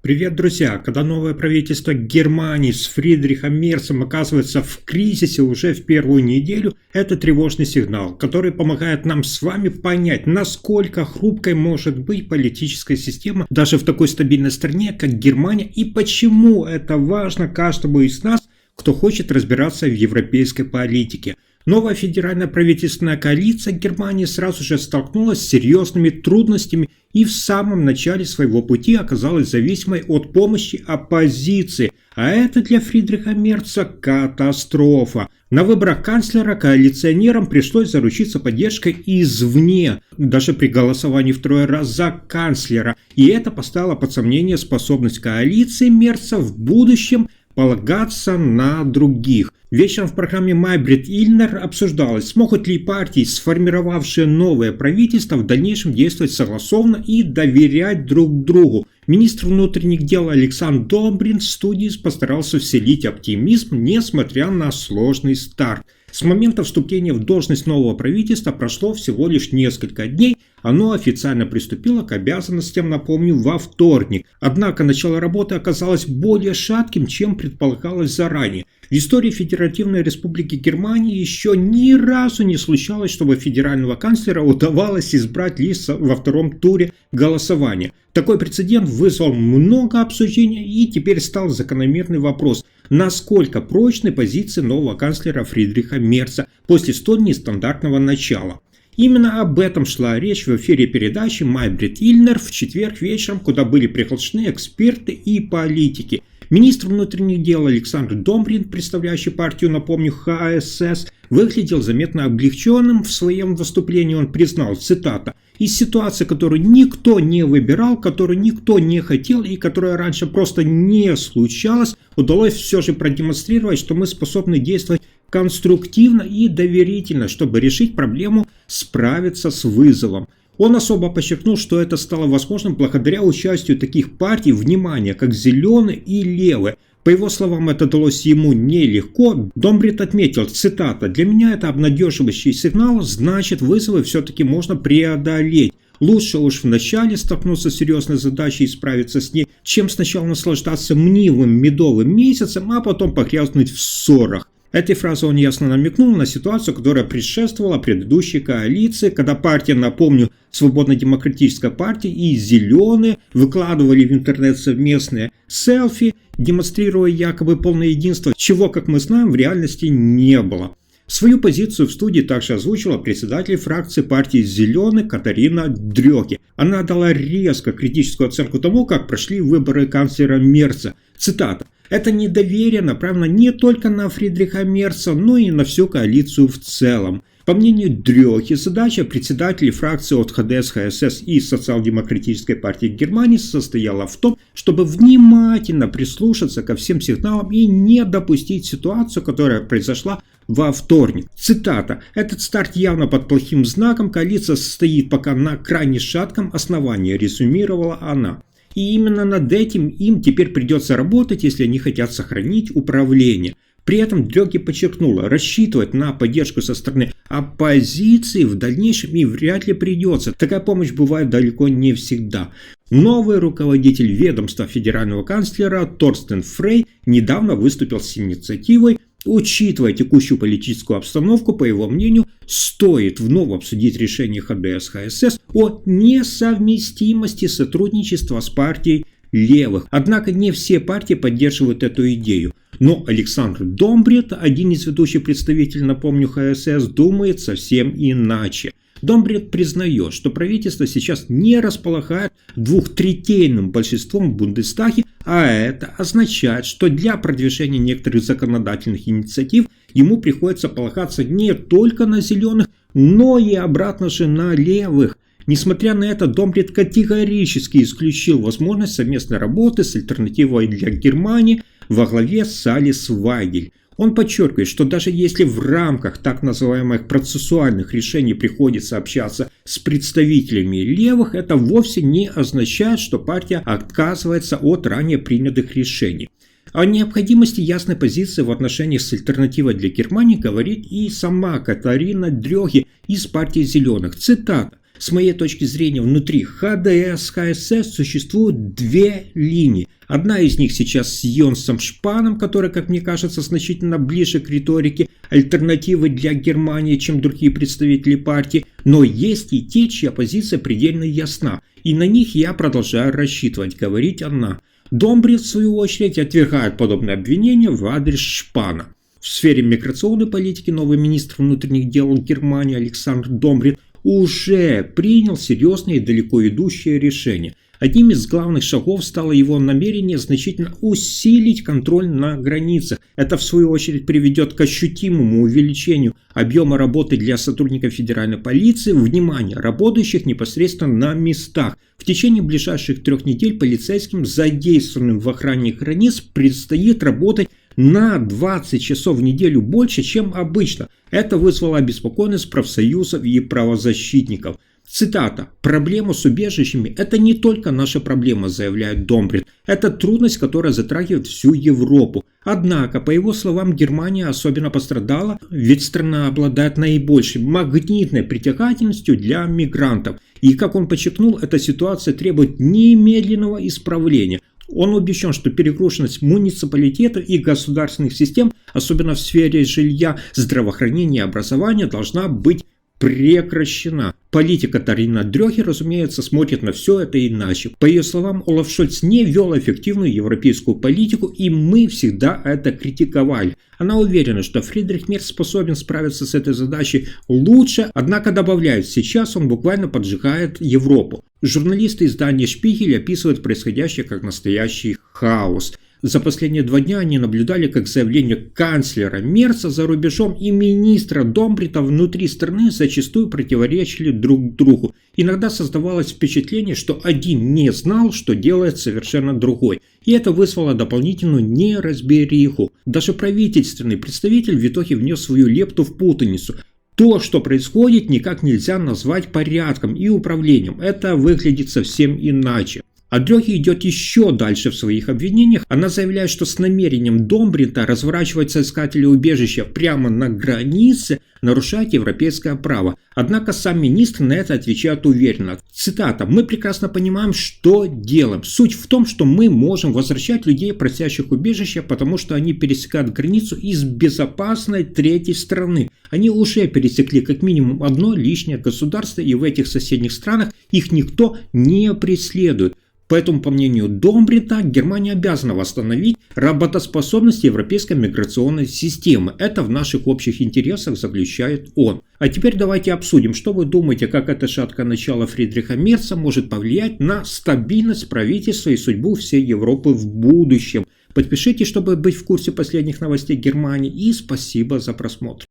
Привет, друзья! Когда новое правительство Германии с Фридрихом Мерцем оказывается в кризисе уже в первую неделю, это тревожный сигнал, который помогает нам с вами понять, насколько хрупкой может быть политическая система даже в такой стабильной стране, как Германия, и почему это важно каждому из нас, кто хочет разбираться в европейской политике. Новая федеральная правительственная коалиция Германии сразу же столкнулась с серьезными трудностями и в самом начале своего пути оказалась зависимой от помощи оппозиции. А это для Фридриха Мерца катастрофа. На выборах канцлера коалиционерам пришлось заручиться поддержкой извне, даже при голосовании второй раз за канцлера. И это поставило под сомнение способность коалиции Мерца в будущем полагаться на других. Вечером в программе Майбрид Ильнер обсуждалось, смогут ли партии, сформировавшие новое правительство, в дальнейшем действовать согласованно и доверять друг другу. Министр внутренних дел Александр Домбрин в студии постарался вселить оптимизм, несмотря на сложный старт. С момента вступления в должность нового правительства прошло всего лишь несколько дней, оно официально приступило к обязанностям, напомню, во вторник. Однако начало работы оказалось более шатким, чем предполагалось заранее. В истории Федеративной Республики Германии еще ни разу не случалось, чтобы федерального канцлера удавалось избрать лишь во втором туре голосования. Такой прецедент вызвал много обсуждений, и теперь стал закономерный вопрос, насколько прочны позиции нового канцлера Фридриха Мерца после столь нестандартного начала. Именно об этом шла речь в эфире передачи Майбрид Ильнер в четверг вечером, куда были приглашены эксперты и политики. Министр внутренних дел Александр Домбрин, представляющий партию, напомню, ХСС, выглядел заметно облегченным. В своем выступлении он признал, цитата, «Из ситуации, которую никто не выбирал, которую никто не хотел и которая раньше просто не случалась, удалось все же продемонстрировать, что мы способны действовать конструктивно и доверительно, чтобы решить проблему, справиться с вызовом». Он особо подчеркнул, что это стало возможным благодаря участию таких партий, внимания, как «Зеленые» и «Левые». По его словам, это далось ему нелегко. Домбрин отметил, цитата, «Для меня это обнадеживающий сигнал, значит, вызовы все-таки можно преодолеть. Лучше уж вначале столкнуться с серьезной задачей и справиться с ней, чем сначала наслаждаться мнимым медовым месяцем, а потом погрязнуть в ссорах». Этой фразой он ясно намекнул на ситуацию, которая предшествовала предыдущей коалиции, когда партия, напомню, Свободно-демократическая партия и «Зеленые» выкладывали в интернет совместные селфи, демонстрируя якобы полное единство, чего, как мы знаем, в реальности не было. Свою позицию в студии также озвучила председатель фракции партии «Зеленые» Катарина Дрёке. Она дала резко критическую оценку тому, как прошли выборы канцлера Мерца. Цитата. «Это недоверие направлено не только на Фридриха Мерца, но и на всю коалицию в целом». По мнению Дрёке, задача председателей фракции от ХДС, ХСС и Социал-демократической партии Германии состояла в том, чтобы внимательно прислушаться ко всем сигналам и не допустить ситуацию, которая произошла во вторник. Цитата. «Этот старт явно под плохим знаком, коалиция стоит пока на крайне шатком основании», резюмировала она. И именно над этим им теперь придется работать, если они хотят сохранить управление. При этом Дрёке подчеркнула, рассчитывать на поддержку со стороны оппозиции в дальнейшем и вряд ли придется. Такая помощь бывает далеко не всегда. Новый руководитель ведомства федерального канцлера Торстен Фрей недавно выступил с инициативой. Учитывая текущую политическую обстановку, по его мнению, стоит вновь обсудить решение ХДС-ХСС о несовместимости сотрудничества с партией левых. Однако не все партии поддерживают эту идею. Но Александр Домбрин, один из ведущих представителей, напомню, ХСС, думает совсем иначе. Домбрин признает, что правительство сейчас не располагает двухтретейным большинством в Бундестаге, а это означает, что для продвижения некоторых законодательных инициатив ему приходится полагаться не только на зеленых, но и обратно же на левых. Несмотря на это, Домбрин категорически исключил возможность совместной работы с альтернативой для Германии во главе с Алис Вайгель. Он подчеркивает, что даже если в рамках так называемых процессуальных решений приходится общаться с представителями левых, это вовсе не означает, что партия отказывается от ранее принятых решений. О необходимости ясной позиции в отношениях с альтернативой для Германии говорит и сама Катарина Дрёке из партии «Зеленых». Цитата. С моей точки зрения, внутри ХДС, ХСС существуют две линии. Одна из них сейчас с Йонсом Шпаном, который, как мне кажется, значительно ближе к риторике альтернативы для Германии, чем другие представители партии. Но есть и те, чья позиция предельно ясна. И на них я продолжаю рассчитывать, говорит она. Домбрин, в свою очередь, отвергает подобные обвинения в адрес Шпана. В сфере миграционной политики новый министр внутренних дел Германии Александр Домбрин уже принял серьезные и далеко идущие решения. Одним из главных шагов стало его намерение значительно усилить контроль на границах. Это, в свою очередь, приведет к ощутимому увеличению объема работы для сотрудников федеральной полиции, внимания, работающих непосредственно на местах. В течение ближайших 3 недель полицейским, задействованным в охране границ, предстоит работать на 20 часов в неделю больше, чем обычно. Это вызвало обеспокоенность профсоюзов и правозащитников. Цитата. «Проблема с убежищами – это не только наша проблема», заявляет Домбрин. «Это трудность, которая затрагивает всю Европу». Однако, по его словам, Германия особенно пострадала, ведь страна обладает наибольшей магнитной притягательностью для мигрантов. И, как он подчеркнул, эта ситуация требует немедленного исправления. Он убежден, что перегруженность муниципалитетов и государственных систем, особенно в сфере жилья, здравоохранения и образования, должна быть прекращена. Политик Катарина Дрёхе, разумеется, смотрит на все это иначе. По ее словам, Олаф Шольц не вел эффективную европейскую политику, и мы всегда это критиковали. Она уверена, что Фридрих Мерц способен справиться с этой задачей лучше, однако добавляет, сейчас он буквально поджигает Европу. Журналисты издания «Шпигель» описывают происходящее как настоящий хаос. За последние 2 дня они наблюдали, как заявления канцлера Мерца за рубежом и министра Домбрита внутри страны зачастую противоречили друг другу. Иногда создавалось впечатление, что один не знал, что делает совершенно другой. И это вызвало дополнительную неразбериху. Даже правительственный представитель в итоге внес свою лепту в путаницу. То, что происходит, никак нельзя назвать порядком и управлением. Это выглядит совсем иначе. А Дрёхе идет еще дальше в своих обвинениях. Она заявляет, что с намерением Домбрита разворачивать соискателей убежища прямо на границе нарушает европейское право. Однако сам министр на это отвечает уверенно. Цитата. «Мы прекрасно понимаем, что делаем. Суть в том, что мы можем возвращать людей, просящих убежища, потому что они пересекают границу из безопасной третьей страны. Они уже пересекли как минимум одно лишнее государство, и в этих соседних странах их никто не преследует». Поэтому, по мнению Домбрита, Германия обязана восстановить работоспособность европейской миграционной системы. Это в наших общих интересах, заключает он. А теперь давайте обсудим, что вы думаете, как это шаткое начало Фридриха Мерца может повлиять на стабильность правительства и судьбу всей Европы в будущем. Подпишитесь, чтобы быть в курсе последних новостей Германии, и спасибо за просмотр.